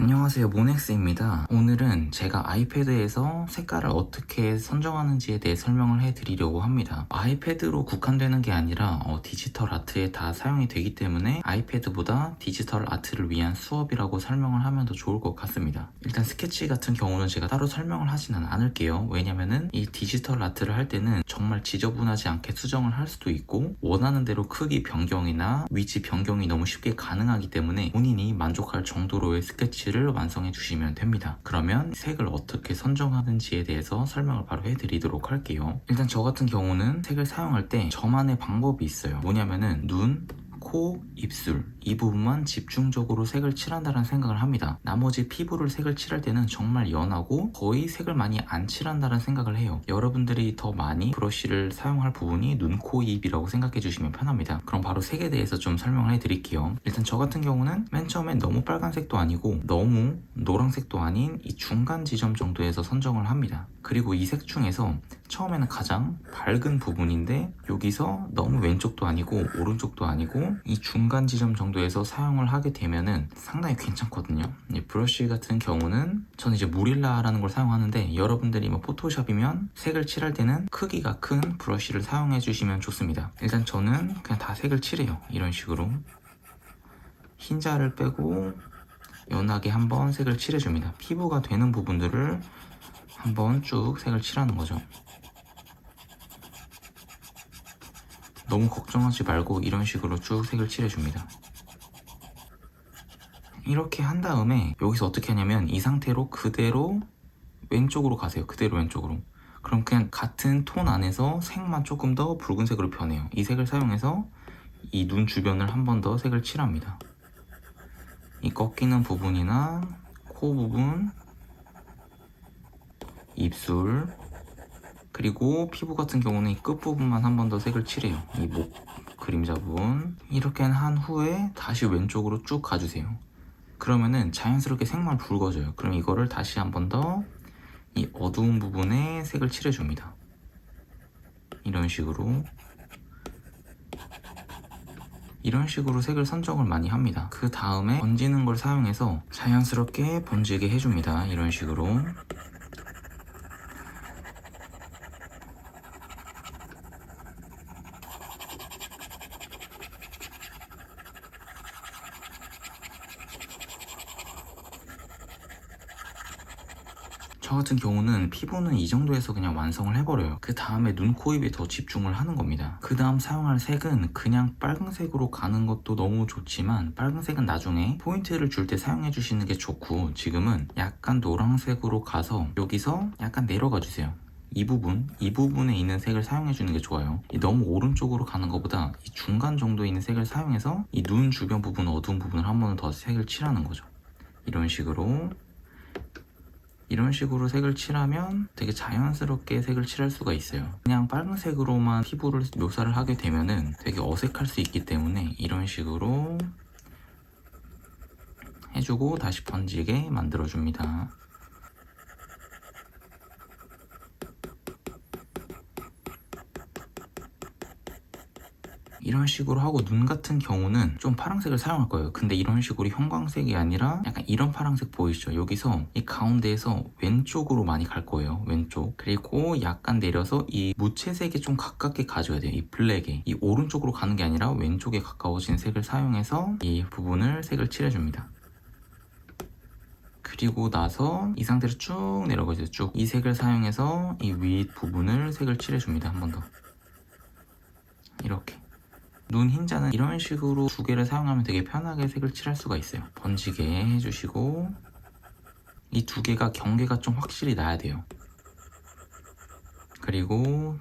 안녕하세요, 모넥스입니다. 오늘은 제가 아이패드에서 색깔을 어떻게 선정하는지에 대해 설명을 해드리려고 합니다. 아이패드로 국한되는 게 아니라 디지털 아트에 다 사용이 되기 때문에 아이패드보다 디지털 아트를 위한 수업이라고 설명을 하면 더 좋을 것 같습니다. 일단 스케치 같은 경우는 제가 따로 설명을 하지는 않을게요. 왜냐면은 이 디지털 아트를 할 때는 정말 지저분하지 않게 수정을 할 수도 있고 원하는 대로 크기 변경이나 위치 변경이 너무 쉽게 가능하기 때문에 본인이 만족할 정도로의 스케치를 완성해 주시면 됩니다. 그러면 색을 어떻게 선정하는지에 대해서 설명을 바로 해드리도록 할게요. 일단 저 같은 경우는 색을 사용할 때 저만의 방법이 있어요. 뭐냐면은 눈, 코, 입술 이 부분만 집중적으로 색을 칠한다는 생각을 합니다. 나머지 피부를 색을 칠할 때는 정말 연하고 거의 색을 많이 안 칠한다는 생각을 해요. 여러분들이 더 많이 브러쉬를 사용할 부분이 눈, 코, 입이라고 생각해 주시면 편합니다. 그럼 바로 색에 대해서 좀 설명을 해드릴게요. 일단 저 같은 경우는 맨 처음엔 너무 빨간색도 아니고 너무 노란색도 아닌 이 중간 지점 정도에서 선정을 합니다. 그리고 이 색 중에서 처음에는 가장 밝은 부분인데 여기서 너무 왼쪽도 아니고 오른쪽도 아니고 이 중간 지점 정도에서 사용을 하게 되면은 상당히 괜찮거든요. 이 브러쉬 같은 경우는 저는 이제 무릴라라는 걸 사용하는데 여러분들이 뭐 포토샵이면 색을 칠할 때는 크기가 큰 브러쉬를 사용해 주시면 좋습니다. 일단 저는 그냥 다 색을 칠해요. 이런 식으로 흰자를 빼고 연하게 한번 색을 칠해줍니다. 피부가 되는 부분들을 한번 쭉 색을 칠하는 거죠. 너무 걱정하지 말고 이런 식으로 쭉 색을 칠해줍니다. 이렇게 한 다음에 여기서 어떻게 하냐면 이 상태로 그대로 왼쪽으로 가세요. 그대로 왼쪽으로. 그럼 그냥 같은 톤 안에서 색만 조금 더 붉은색으로 변해요. 이 색을 사용해서 이 눈 주변을 한 번 더 색을 칠합니다. 이 꺾이는 부분이나 코 부분, 입술, 그리고 피부 같은 경우는 이 끝부분만 한 번 더 색을 칠해요. 이 목 그림자 부분. 이렇게 한 후에 다시 왼쪽으로 쭉 가주세요. 그러면은 자연스럽게 색만 붉어져요. 그럼 이거를 다시 한 번 더 이 어두운 부분에 색을 칠해줍니다. 이런 식으로 색을 선정을 많이 합니다. 그 다음에 번지는 걸 사용해서 자연스럽게 번지게 해줍니다. 이런 식으로. 저 같은 경우는 피부는 이 정도에서 그냥 완성을 해버려요. 그 다음에 눈, 코, 입에 더 집중을 하는 겁니다. 그 다음 사용할 색은 그냥 빨간색으로 가는 것도 너무 좋지만 빨간색은 나중에 포인트를 줄 때 사용해 주시는 게 좋고 지금은 약간 노란색으로 가서 여기서 약간 내려가 주세요. 이 부분에 있는 색을 사용해 주는 게 좋아요. 너무 오른쪽으로 가는 것보다 이 중간 정도에 있는 색을 사용해서 이 눈 주변 부분, 어두운 부분을 한 번 더 색을 칠하는 거죠. 이런 식으로 색을 칠하면 되게 자연스럽게 색을 칠할 수가 있어요. 그냥 빨간색으로만 피부를 묘사를 하게 되면은 되게 어색할 수 있기 때문에 이런 식으로 해주고 다시 번지게 만들어줍니다. 이런 식으로 하고 눈 같은 경우는 좀 파란색을 사용할 거예요. 근데 이런 식으로 형광색이 아니라 약간 이런 파란색 보이시죠? 여기서 이 가운데에서 왼쪽으로 많이 갈 거예요. 왼쪽. 그리고 약간 내려서 이 무채색에 좀 가깝게 가줘야 돼요. 이 블랙에. 이 오른쪽으로 가는 게 아니라 왼쪽에 가까워진 색을 사용해서 이 부분을 색을 칠해줍니다. 그리고 나서 이 상태로 쭉 내려가세요. 쭉. 이 색을 사용해서 이 윗 부분을 색을 칠해줍니다. 한 번 더. 이렇게. 눈 흰자는 이런 식으로 두 개를 사용하면 되게 편하게 색을 칠할 수가 있어요. 번지게 해주시고 이 두 개가 경계가 좀 확실히 나야 돼요. 그리고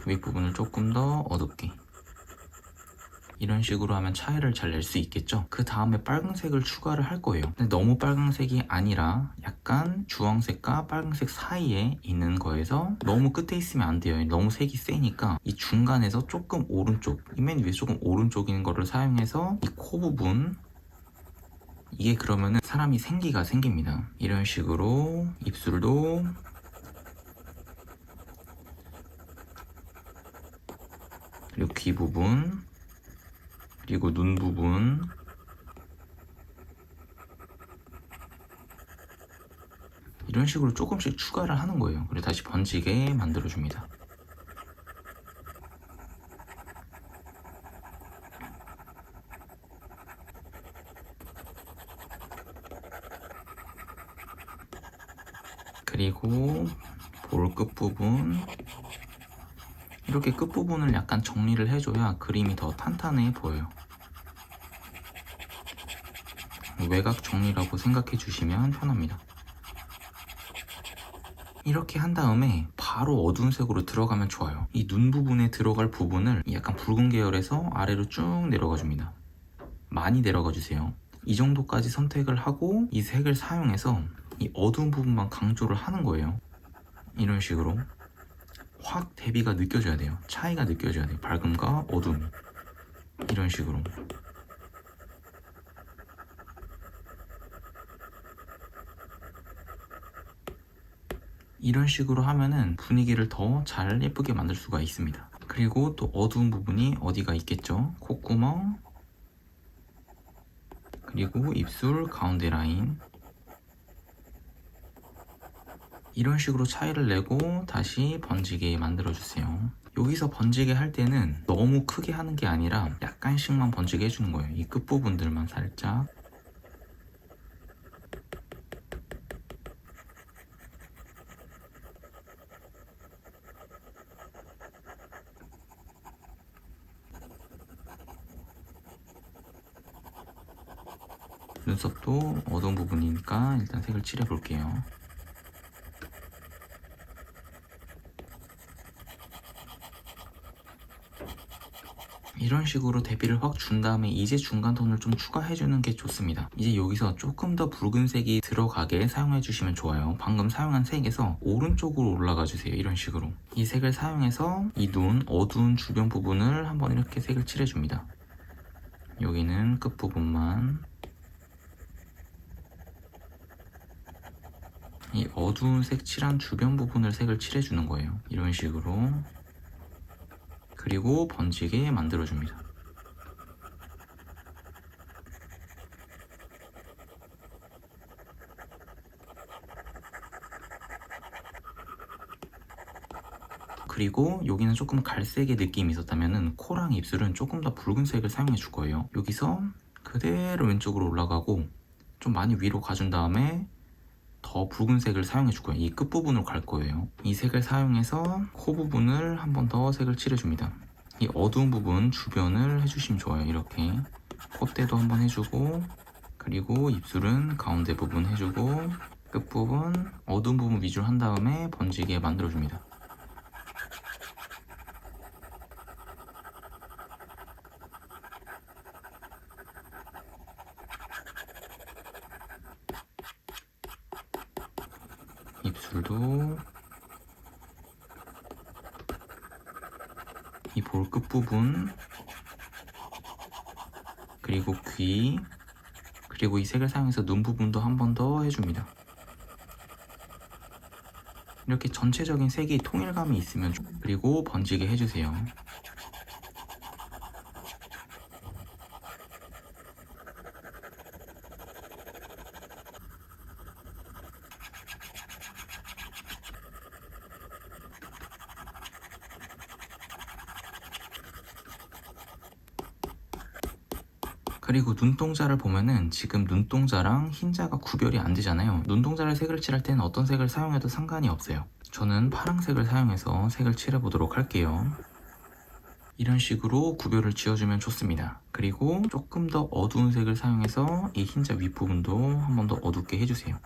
윗부분을 조금 더 어둡게 이런 식으로 하면 차이를 잘 낼 수 있겠죠. 그 다음에 빨간색을 추가를 할 거예요. 근데 너무 빨간색이 아니라 약간 주황색과 빨간색 사이에 있는 거에서 너무 끝에 있으면 안 돼요. 너무 색이 세니까 이 중간에서 조금 오른쪽, 이 맨 위에 조금 오른쪽인 거를 사용해서 이 코 부분 이게 그러면은 사람이 생기가 생깁니다. 이런 식으로 입술도 그리고 귀 부분 그리고 눈 부분 이런 식으로 조금씩 추가를 하는 거예요. 그리고 다시 번지게 만들어줍니다. 그리고 볼 끝부분, 이렇게 끝부분을 약간 정리를 해줘야 그림이 더 탄탄해 보여요. 외곽 정리라고 생각해 주시면 편합니다. 이렇게 한 다음에 바로 어두운 색으로 들어가면 좋아요. 이 눈 부분에 들어갈 부분을 약간 붉은 계열에서 아래로 쭉 내려가 줍니다. 많이 내려가 주세요. 이 정도까지 선택을 하고 이 색을 사용해서 이 어두운 부분만 강조를 하는 거예요. 이런 식으로 확 대비가 느껴져야 돼요. 차이가 느껴져야 돼요. 밝음과 어둠이. 이런 식으로. 이런 식으로 하면은 분위기를 더 잘 예쁘게 만들 수가 있습니다. 그리고 또 어두운 부분이 어디가 있겠죠? 콧구멍, 그리고 입술 가운데 라인. 이런 식으로 차이를 내고 다시 번지게 만들어주세요. 여기서 번지게 할 때는 너무 크게 하는 게 아니라 약간씩만 번지게 해주는 거예요. 이 끝부분들만 살짝. 눈썹도 어두운 부분이니까 일단 색을 칠해 볼게요. 이런 식으로 대비를 확 준 다음에 이제 중간 톤을 좀 추가해 주는 게 좋습니다. 이제 여기서 조금 더 붉은색이 들어가게 사용해 주시면 좋아요. 방금 사용한 색에서 오른쪽으로 올라가 주세요. 이런 식으로 이 색을 사용해서 이 눈 어두운 주변 부분을 한번 이렇게 색을 칠해 줍니다. 여기는 끝부분만. 이 어두운 색 칠한 주변 부분을 색을 칠해 주는 거예요. 이런 식으로. 그리고 번지게 만들어 줍니다. 그리고 여기는 조금 갈색의 느낌이 있었다면 코랑 입술은 조금 더 붉은색을 사용해 줄 거예요. 여기서 그대로 왼쪽으로 올라가고 좀 많이 위로 가준 다음에 더 붉은색을 사용해 줄 거예요. 이 끝부분으로 갈 거예요. 이 색을 사용해서 코 부분을 한 번 더 색을 칠해 줍니다. 이 어두운 부분 주변을 해주시면 좋아요. 이렇게 콧대도 한번 해주고, 그리고 입술은 가운데 부분 해주고, 끝부분 어두운 부분 위주로 한 다음에 번지게 만들어줍니다. 입술도 이 볼 끝부분, 그리고 귀, 그리고 이 색을 사용해서 눈 부분도 한 번 더 해줍니다. 이렇게 전체적인 색이 통일감이 있으면 그리고 번지게 해주세요. 그리고 눈동자를 보면은 지금 눈동자랑 흰자가 구별이 안 되잖아요. 눈동자를 색을 칠할 때는 어떤 색을 사용해도 상관이 없어요. 저는 파란색을 사용해서 색을 칠해 보도록 할게요. 이런 식으로 구별을 지어주면 좋습니다. 그리고 조금 더 어두운 색을 사용해서 이 흰자 윗부분도 한 번 더 어둡게 해주세요.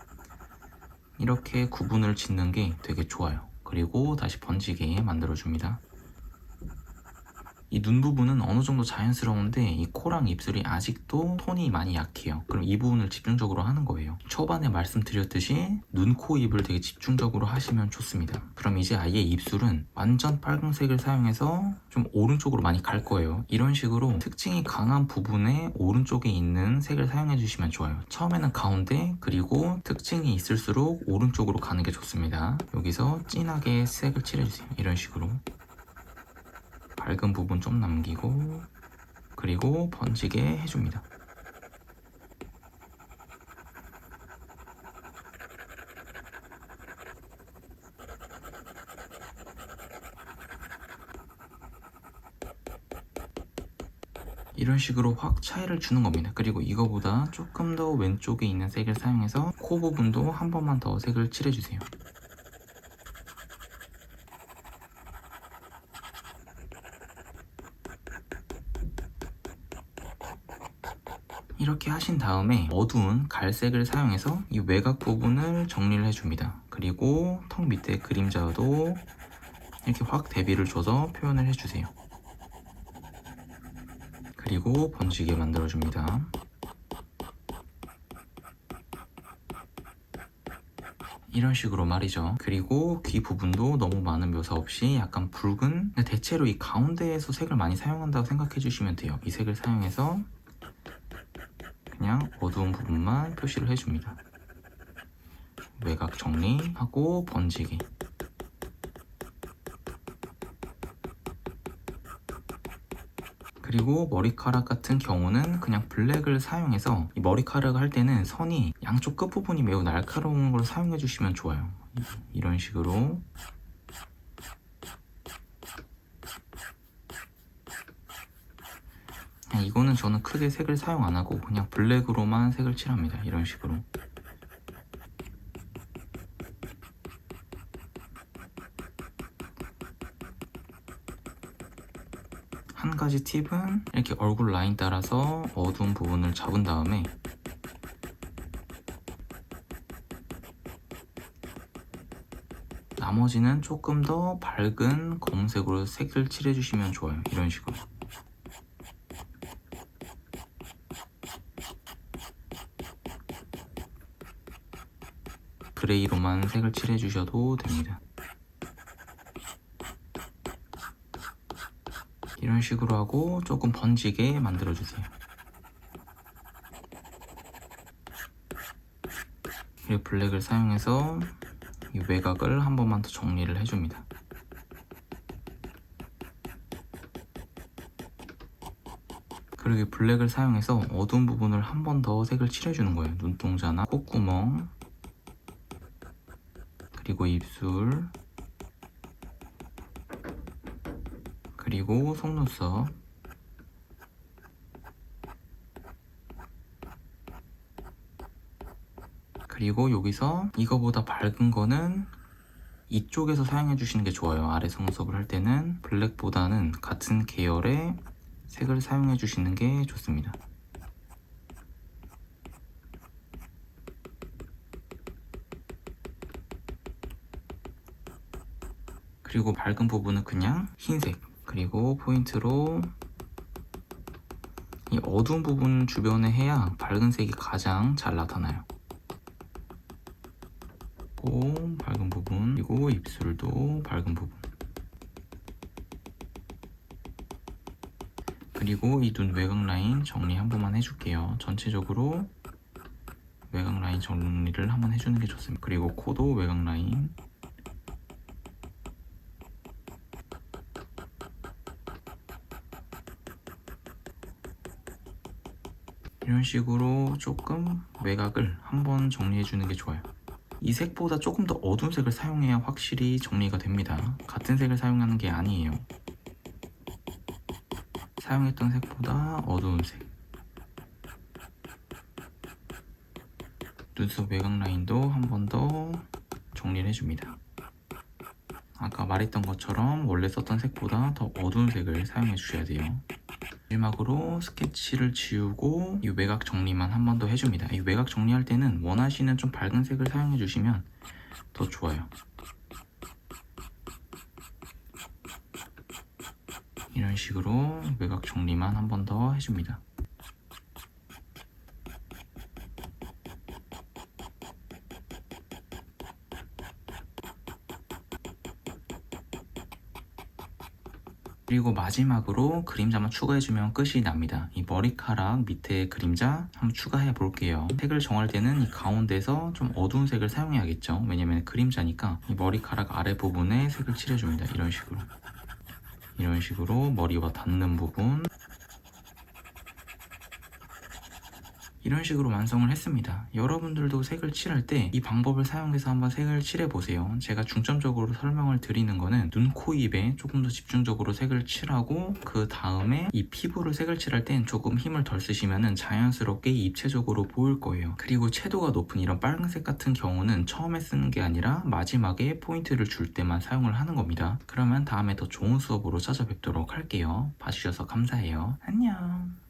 이렇게 구분을 짓는 게 되게 좋아요. 그리고 다시 번지게 만들어줍니다. 이 눈 부분은 어느 정도 자연스러운데 이 코랑 입술이 아직도 톤이 많이 약해요. 그럼 이 부분을 집중적으로 하는 거예요. 초반에 말씀드렸듯이 눈, 코, 입을 되게 집중적으로 하시면 좋습니다. 그럼 이제 아예 입술은 완전 빨간색을 사용해서 좀 오른쪽으로 많이 갈 거예요. 이런 식으로 특징이 강한 부분에 오른쪽에 있는 색을 사용해 주시면 좋아요. 처음에는 가운데, 그리고 특징이 있을수록 오른쪽으로 가는 게 좋습니다. 여기서 진하게 색을 칠해주세요. 이런 식으로 밝은 부분 좀 남기고, 그리고 번지게 해줍니다. 이런 식으로 확 차이를 주는 겁니다. 그리고 이거보다 조금 더 왼쪽에 있는 색을 사용해서 코 부분도 한 번만 더 색을 칠해주세요. 이렇게 하신 다음에 어두운 갈색을 사용해서 이 외곽 부분을 정리를 해줍니다. 그리고 턱 밑에 그림자도 이렇게 확 대비를 줘서 표현을 해주세요. 그리고 번지게 만들어줍니다. 이런 식으로 말이죠. 그리고 귀 부분도 너무 많은 묘사 없이 약간 붉은, 대체로 이 가운데에서 색을 많이 사용한다고 생각해 주시면 돼요. 이 색을 사용해서 그냥 어두운 부분만 표시를 해줍니다. 외곽 정리하고 번지기. 그리고 머리카락 같은 경우는 그냥 블랙을 사용해서 이 머리카락을 할 때는 선이 양쪽 끝부분이 매우 날카로운 걸 사용해 주시면 좋아요. 이런 식으로. 이거는 저는 크게 색을 사용 안 하고 그냥 블랙으로만 색을 칠합니다. 이런 식으로. 한 가지 팁은 이렇게 얼굴 라인 따라서 어두운 부분을 잡은 다음에 나머지는 조금 더 밝은 검은색으로 색을 칠해주시면 좋아요. 이런 식으로. 그레이로만 색을 칠해주셔도 됩니다. 이런 식으로 하고 조금 번지게 만들어주세요. 이 블랙을 사용해서 이 외곽을 한 번만 더 정리를 해줍니다. 그리고 이 블랙을 사용해서 어두운 부분을 한 번 더 색을 칠해주는 거예요. 눈동자나 콧구멍, 그리고 입술, 그리고 속눈썹, 그리고 여기서 이거보다 밝은 거는 이쪽에서 사용해 주시는 게 좋아요. 아래 속눈썹을 할 때는 블랙보다는 같은 계열의 색을 사용해 주시는 게 좋습니다. 그리고 밝은 부분은 그냥 흰색, 그리고 포인트로 이 어두운 부분 주변에 해야 밝은 색이 가장 잘 나타나요. 코 밝은 부분, 그리고 입술도 밝은 부분, 그리고 이 눈 외곽 라인 정리 한 번만 해줄게요. 전체적으로 외곽 라인 정리를 한번 해주는 게 좋습니다. 그리고 코도 외곽 라인, 이런 식으로 조금 외곽을 한번 정리해 주는 게 좋아요. 이 색보다 조금 더 어두운 색을 사용해야 확실히 정리가 됩니다. 같은 색을 사용하는 게 아니에요. 사용했던 색보다 어두운 색. 눈썹 외곽 라인도 한 번 더 정리를 해줍니다. 아까 말했던 것처럼 원래 썼던 색보다 더 어두운 색을 사용해 주셔야 돼요. 마지막으로 스케치를 지우고 이 외곽 정리만 한 번 더 해줍니다. 이 외곽 정리할 때는 원하시는 좀 밝은 색을 사용해 주시면 더 좋아요. 이런 식으로 외곽 정리만 한 번 더 해줍니다. 그리고 마지막으로 그림자만 추가해주면 끝이 납니다. 이 머리카락 밑에 그림자 한번 추가해 볼게요. 색을 정할 때는 이 가운데서 좀 어두운 색을 사용해야겠죠. 왜냐면 그림자니까 이 머리카락 아래 부분에 색을 칠해줍니다. 이런 식으로. 이런 식으로 머리와 닿는 부분, 이런 식으로 완성을 했습니다. 여러분들도 색을 칠할 때 이 방법을 사용해서 한번 색을 칠해보세요. 제가 중점적으로 설명을 드리는 거는 눈, 코, 입에 조금 더 집중적으로 색을 칠하고 그 다음에 이 피부를 색을 칠할 땐 조금 힘을 덜 쓰시면 자연스럽게 입체적으로 보일 거예요. 그리고 채도가 높은 이런 빨간색 같은 경우는 처음에 쓰는 게 아니라 마지막에 포인트를 줄 때만 사용을 하는 겁니다. 그러면 다음에 더 좋은 수업으로 찾아뵙도록 할게요. 봐주셔서 감사해요. 안녕.